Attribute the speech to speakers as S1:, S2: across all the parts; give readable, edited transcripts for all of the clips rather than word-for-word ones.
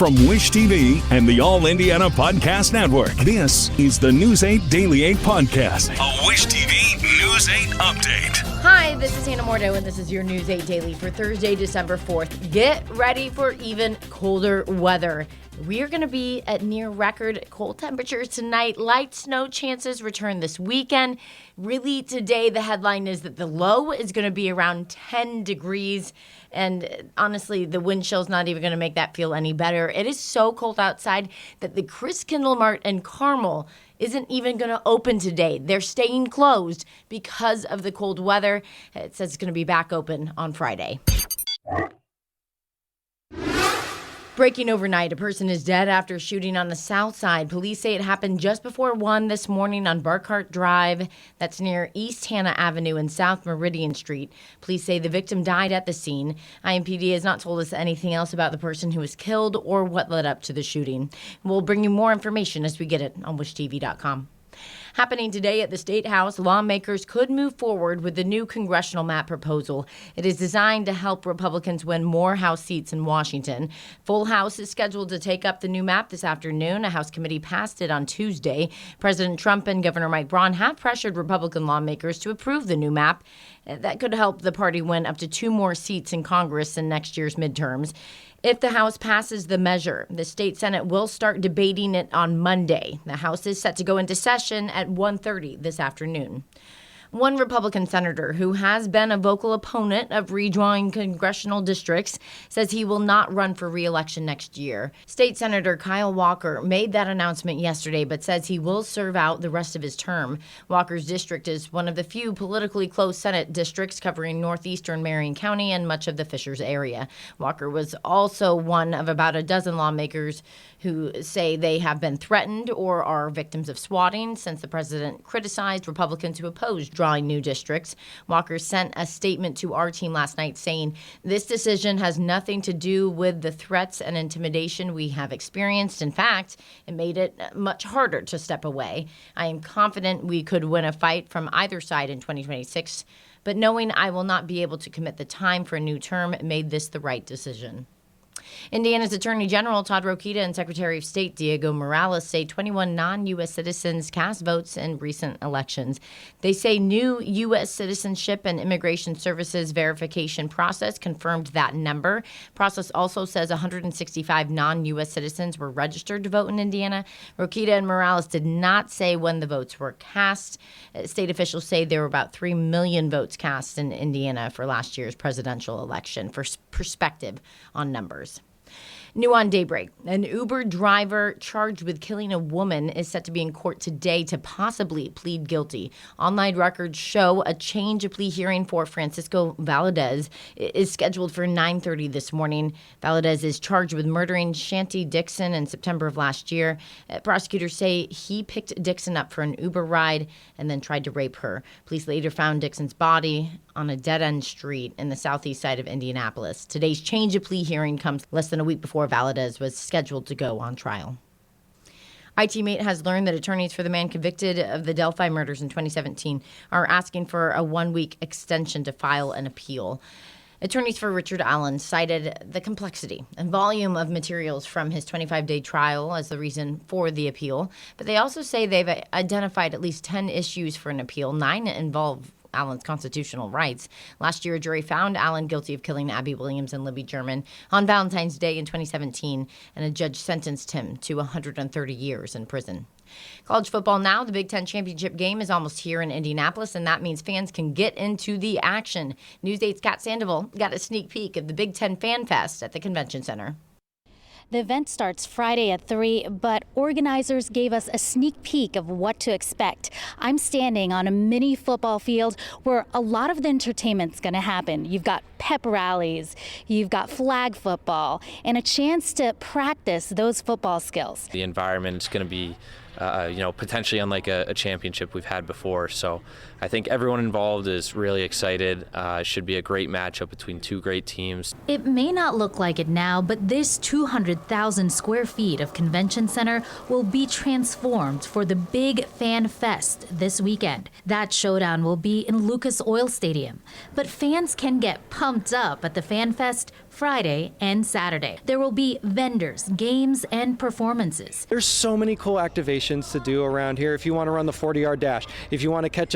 S1: From Wish TV and the All Indiana Podcast Network, this is the News 8 Daily 8 Podcast, a Wish TV News 8 update.
S2: Hi, this is Hannah Mordo, and this is your News 8 Daily for Thursday, December 4th. Get ready for even colder weather. We are going to be at near record cold temperatures tonight. Light snow chances return this weekend. Really, today, the headline is that the low is going to be around 10 degrees. And honestly, the wind chill's not even going to make that feel any better. It is so cold outside that the Chris Kindle Mart in Carmel isn't even going to open today. They're staying closed because of the cold weather. It says it's going to be back open on Friday. Breaking overnight, a person is dead after shooting on the south side. Police say it happened just before 1 this morning on Barkhart Drive. That's near East Hannah Avenue and South Meridian Street. Police say the victim died at the scene. IMPD has not told us anything else about the person who was killed or what led up to the shooting. We'll bring you more information as we get it on wishtv.com. Happening today at the State House, lawmakers could move forward with the new congressional map proposal. It is designed to help Republicans win more House seats in Washington. Full House is scheduled to take up the new map this afternoon. A House committee passed it on Tuesday. President Trump and Governor Mike Braun have pressured Republican lawmakers to approve the new map. That could help the party win up to 2 more seats in Congress in next year's midterms. If the House passes the measure, the state Senate will start debating it on Monday. The House is set to go into session at 1:30 this afternoon. One Republican senator who has been a vocal opponent of redrawing congressional districts says he will not run for re-election next year. State Senator Kyle Walker made that announcement yesterday, but says he will serve out the rest of his term. Walker's district is one of the few politically close Senate districts covering northeastern Marion County and much of the Fishers area. Walker was also one of about a dozen lawmakers who say they have been threatened or are victims of swatting since the president criticized Republicans who opposed drawing new districts. Walker sent a statement to our team last night saying, "This decision has nothing to do with the threats and intimidation we have experienced. In fact, it made it much harder to step away. I am confident we could win a fight from either side in 2026, but knowing I will not be able to commit the time for a new term made this the right decision." Indiana's Attorney General Todd Rokita and Secretary of State Diego Morales say 21 non-U.S. citizens cast votes in recent elections. They say new U.S. Citizenship and Immigration Services verification process confirmed that number. Process also says 165 non-U.S. citizens were registered to vote in Indiana. Rokita and Morales did not say when the votes were cast. State officials say there were about 3 million votes cast in Indiana for last year's presidential election. For perspective on numbers. New on Daybreak, an Uber driver charged with killing a woman is set to be in court today to possibly plead guilty. Online records show a change of plea hearing for Francisco Valadez is scheduled for 9:30 this morning. Valadez is charged with murdering Shanti Dixon in September of last year. Prosecutors say he picked Dixon up for an Uber ride and then tried to rape her. Police later found Dixon's body on a dead-end street in the southeast side of Indianapolis. Today's change of plea hearing comes less than a week before Valadez was scheduled to go on trial. ITmate has learned that attorneys for the man convicted of the Delphi murders in 2017 are asking for a 1-week extension to file an appeal. Attorneys for Richard Allen cited the complexity and volume of materials from his 25-day trial as the reason for the appeal, but they also say they've identified at least 10 issues for an appeal. 9 involve Allen's constitutional rights. Last year, a jury found Allen guilty of killing Abby Williams and Libby German on Valentine's Day in 2017, and a judge sentenced him to 130 years in prison. College football now. The Big Ten championship game is almost here in Indianapolis, and that means fans can get into the action. News 8's Kat Sandoval got a sneak peek of the Big Ten Fan Fest at the Convention Center.
S3: The event starts Friday at 3, but organizers gave us a sneak peek of what to expect. I'm standing on a mini football field where a lot of the entertainment's going to happen. You've got pep rallies, you've got flag football, and a chance to practice those football skills.
S4: The environment is going to be potentially unlike a championship we've had before. So I think everyone involved is really excited. It should be a great matchup between 2 great teams.
S3: It may not look like it now, but this 200,000 square feet of convention center will be transformed for the Big Fan Fest this weekend. That showdown will be in Lucas Oil Stadium. But fans can get pumped up at the Fan Fest Friday and Saturday. There will be vendors, games, and performances.
S5: There's so many cool activations to do around here. If you want to run the 40-yard dash, if you want to catch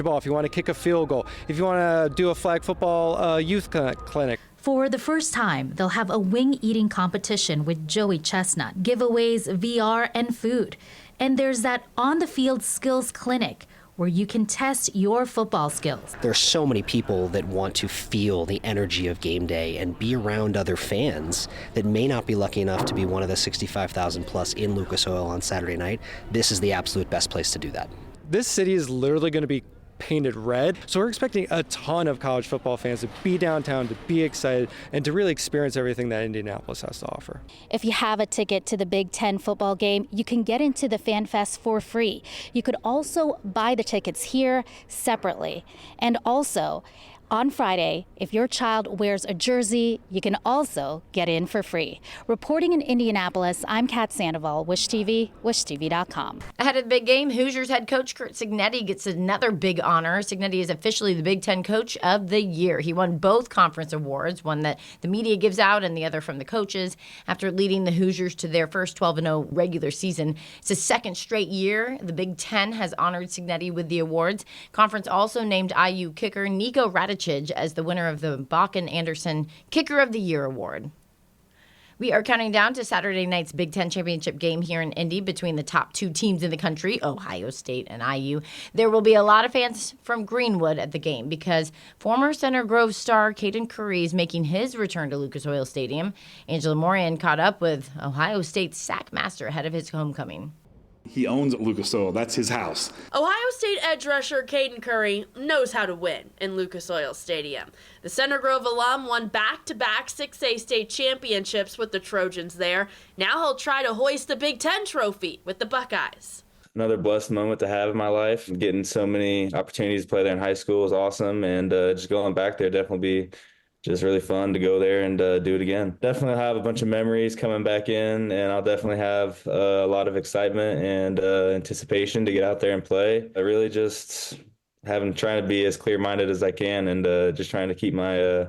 S5: a ball, if you want to kick a field goal, if you want to do a flag football youth clinic.
S3: For the first time, they'll have a wing eating competition with Joey Chestnut, giveaways, VR, and food. And there's that on-the-field skills clinic where you can test your football skills.
S6: There are so many people that want to feel the energy of game day and be around other fans that may not be lucky enough to be one of the 65,000 plus in Lucas Oil on Saturday night. This is the absolute best place to do that.
S5: This city is literally going to be painted red. So we're expecting a ton of college football fans to be downtown, to be excited, and to really experience everything that Indianapolis has to offer.
S3: If you have a ticket to the Big Ten football game, you can get into the Fan Fest for free. You could also buy the tickets here separately. And also, on Friday, if your child wears a jersey, you can also get in for free. Reporting in Indianapolis, I'm Kat Sandoval, Wish TV, wishtv.com.
S2: Ahead of the big game, Hoosiers head coach Curt Cignetti gets another big honor. Cignetti is officially the Big Ten Coach of the Year. He won both conference awards, one that the media gives out and the other from the coaches, after leading the Hoosiers to their first 12-0 regular season. It's the second straight year the Big Ten has honored Cignetti with the awards. Conference also named IU kicker Nico Radicich as the winner of the Bakken-Anderson Kicker of the Year award. We are counting down to Saturday night's Big Ten championship game here in Indy between the top two teams in the country, Ohio State and IU. There will be a lot of fans from Greenwood at the game because former Center Grove star Caden Curry is making his return to Lucas Oil Stadium. Angela Morian caught up with Ohio State's sack master ahead of his homecoming.
S7: He owns Lucas Oil. That's his house.
S8: Ohio State edge rusher Caden Curry knows how to win in Lucas Oil Stadium. The Center Grove alum won back-to-back 6A state championships with the Trojans there. Now he'll try to hoist the Big Ten trophy with the Buckeyes.
S9: Another blessed moment to have in my life. Getting so many opportunities to play there in high school is awesome, and just going back there definitely be just really fun to go there and do it again. Definitely have a bunch of memories coming back in, and I'll definitely have a lot of excitement and anticipation to get out there and play. I really just trying to be as clear-minded as I can and just trying to keep my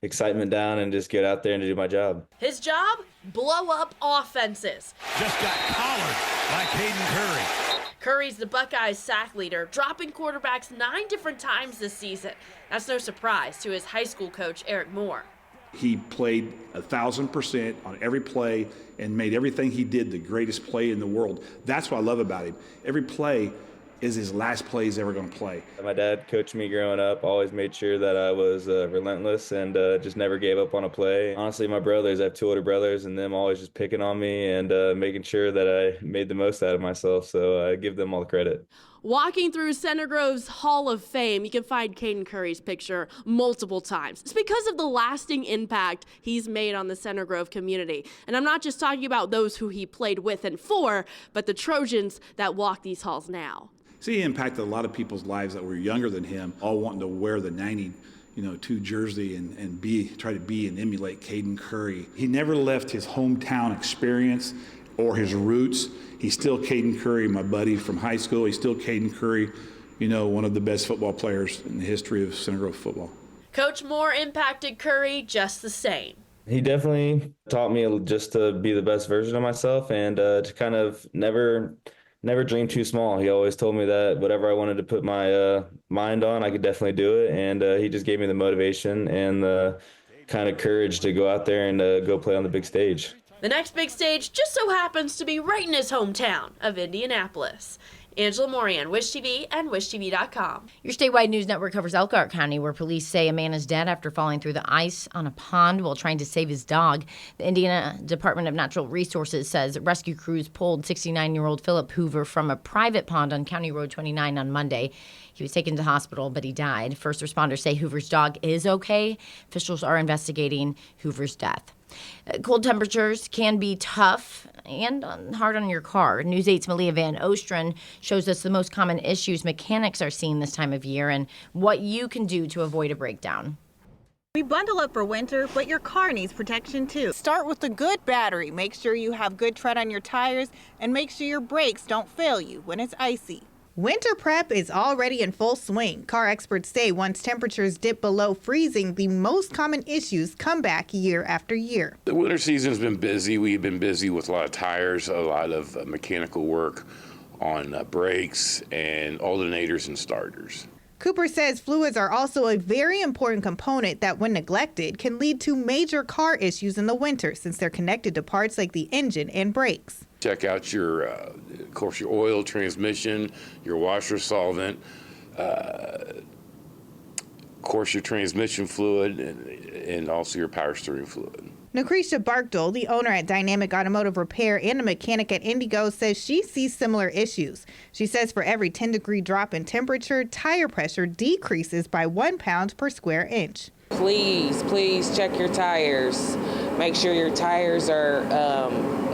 S9: excitement down and just get out there and do my job.
S8: His job? Blow up offenses.
S10: Just got collared by Caden Curry.
S8: Curry's the Buckeyes sack leader, dropping quarterbacks 9 different times this season. That's no surprise to his high school coach, Eric Moore.
S7: He played 1,000% on every play and made everything he did the greatest play in the world. That's what I love about him. Every play is his last play he's ever going to play.
S9: My dad coached me growing up, always made sure that I was relentless and just never gave up on a play. Honestly, my brothers, I have 2 older brothers, and them always just picking on me and making sure that I made the most out of myself, so I give them all the credit.
S8: Walking through Center Grove's Hall of Fame, you can find Caden Curry's picture multiple times. It's because of the lasting impact he's made on the Center Grove community. And I'm not just talking about those who he played with and for, but the Trojans that walk these halls now.
S7: See, he impacted a lot of people's lives that were younger than him, all wanting to wear the 92 jersey and try to be and emulate Caden Curry. He never left his hometown experience or his roots. He's still Caden Curry, my buddy from high school. He's still Caden Curry, one of the best football players in the history of Center Grove football.
S8: Coach Moore impacted Curry just the same.
S9: He definitely taught me just to be the best version of myself and to kind of never dream too small. He always told me that whatever I wanted to put my mind on, I could definitely do it. And he just gave me the motivation and the kind of courage to go out there and go play on the big stage.
S8: The next big stage just so happens to be right in his hometown of Indianapolis. Angela Morian, Wish TV and WishTV.com.
S2: Your statewide news network covers Elkhart County, where police say a man is dead after falling through the ice on a pond while trying to save his dog. The Indiana Department of Natural Resources says rescue crews pulled 69-year-old Philip Hoover from a private pond on County Road 29 on Monday. He was taken to the hospital, but he died. First responders say Hoover's dog is okay. Officials are investigating Hoover's death. Cold temperatures can be tough and hard on your car. News 8's Malia Van Ostren shows us the most common issues mechanics are seeing this time of year and what you can do to avoid a breakdown.
S11: We bundle up for winter, but your car needs protection too. Start with a good battery. Make sure you have good tread on your tires and make sure your brakes don't fail you when it's icy. Winter prep is already in full swing. Car experts say once temperatures dip below freezing, the most common issues come back year after year.
S12: The winter season's been busy. We've been busy with a lot of tires, a lot of mechanical work on brakes and alternators and starters.
S11: Cooper says fluids are also a very important component that, when neglected, can lead to major car issues in the winter since they're connected to parts like the engine and brakes.
S12: Check out your, of course, your oil, transmission, your washer solvent, of course, your transmission fluid, and also your power steering fluid.
S11: Lucretia Barkdole, the owner at Dynamic Automotive Repair and a mechanic at Indigo, says she sees similar issues. She says for every 10-degree drop in temperature, tire pressure decreases by 1 pound per square inch.
S13: Please check your tires. Make sure your tires are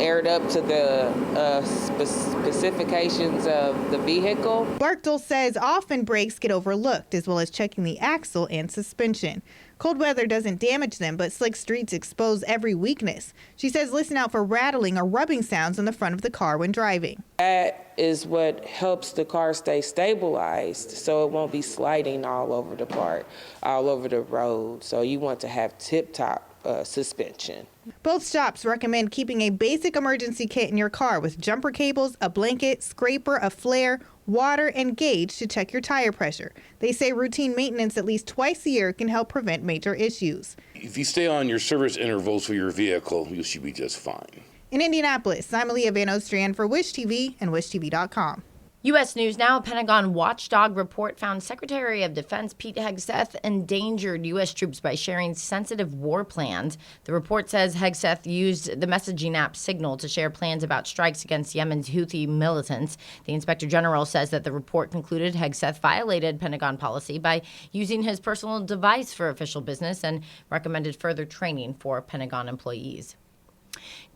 S13: aired up to the specifications of the vehicle.
S11: Barkdole says often brakes get overlooked, as well as checking the axle and suspension. Cold weather doesn't damage them, but slick streets expose every weakness. She says listen out for rattling or rubbing sounds on the front of the car when driving.
S13: That is what helps the car stay stabilized, so it won't be sliding all over the road. So you want to have tip-top suspension.
S11: Both shops recommend keeping a basic emergency kit in your car with jumper cables, a blanket, scraper, a flare, water, and gauge to check your tire pressure. They say routine maintenance at least twice a year can help prevent major issues.
S12: If you stay on your service intervals for your vehicle, you should be just fine.
S11: In Indianapolis, I'm Aaliyah Van Ostrand for Wish TV and WishTV.com.
S2: U.S. News Now. Pentagon watchdog report found Secretary of Defense Pete Hegseth endangered U.S. troops by sharing sensitive war plans. The report says Hegseth used the messaging app Signal to share plans about strikes against Yemen's Houthi militants. The Inspector General says that the report concluded Hegseth violated Pentagon policy by using his personal device for official business and recommended further training for Pentagon employees.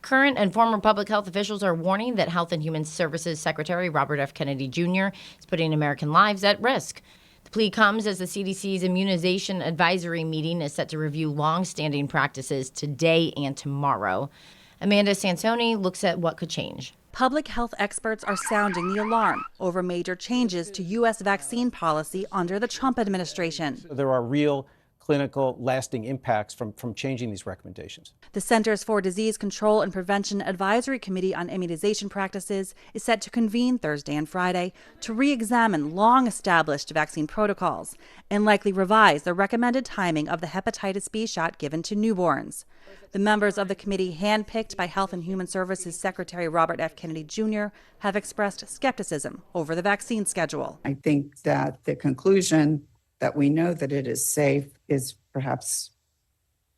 S2: Current and former public health officials are warning that Health and Human Services Secretary Robert F. Kennedy Jr. is putting American lives at risk. The plea comes as the CDC's immunization advisory meeting is set to review long-standing practices today and tomorrow. Amanda Sansoni looks at what could change.
S14: Public health experts are sounding the alarm over major changes to U.S. vaccine policy under the Trump administration.
S15: There are real clinical lasting impacts from changing these recommendations.
S14: The Centers for Disease Control and Prevention Advisory Committee on Immunization Practices is set to convene Thursday and Friday to re-examine long-established vaccine protocols and likely revise the recommended timing of the hepatitis B shot given to newborns. The members of the committee, handpicked by Health and Human Services Secretary Robert F. Kennedy Jr., have expressed skepticism over the vaccine schedule.
S16: I think that the conclusion that we know that it is safe is perhaps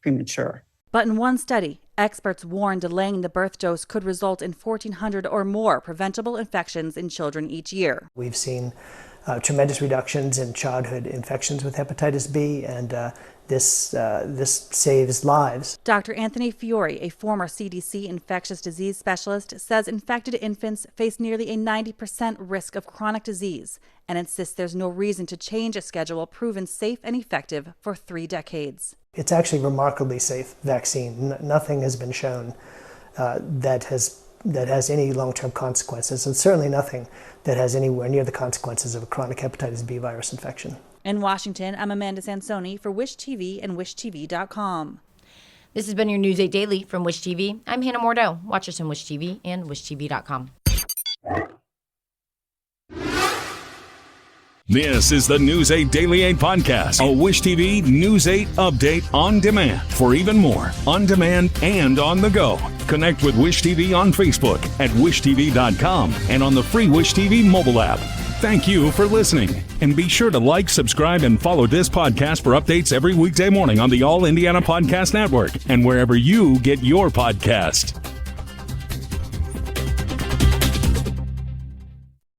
S16: premature.
S14: But in one study, experts warn delaying the birth dose could result in 1,400 or more preventable infections in children each year.
S17: We've seen tremendous reductions in childhood infections with hepatitis B, and this saves lives.
S14: Dr. Anthony Fiore, a former CDC infectious disease specialist, says infected infants face nearly a 90% risk of chronic disease and insists there's no reason to change a schedule proven safe and effective for 3 decades.
S17: It's actually a remarkably safe vaccine. Nothing has been shown that has any long-term consequences, and certainly nothing that has anywhere near the consequences of a chronic hepatitis B virus infection.
S14: In Washington, I'm Amanda Sansoni for Wish TV and WishTV.com.
S2: This has been your News 8 Daily from Wish TV. I'm Hannah Mordeau. Watch us on Wish TV and WishTV.com.
S1: This is the News 8 Daily 8 podcast, a Wish TV News 8 update on demand. For even more, on demand and on the go, connect with Wish TV on Facebook at WishTV.com and on the free Wish TV mobile app. Thank you for listening, and be sure to like, subscribe, and follow this podcast for updates every weekday morning on the All Indiana Podcast Network and wherever you get your podcast.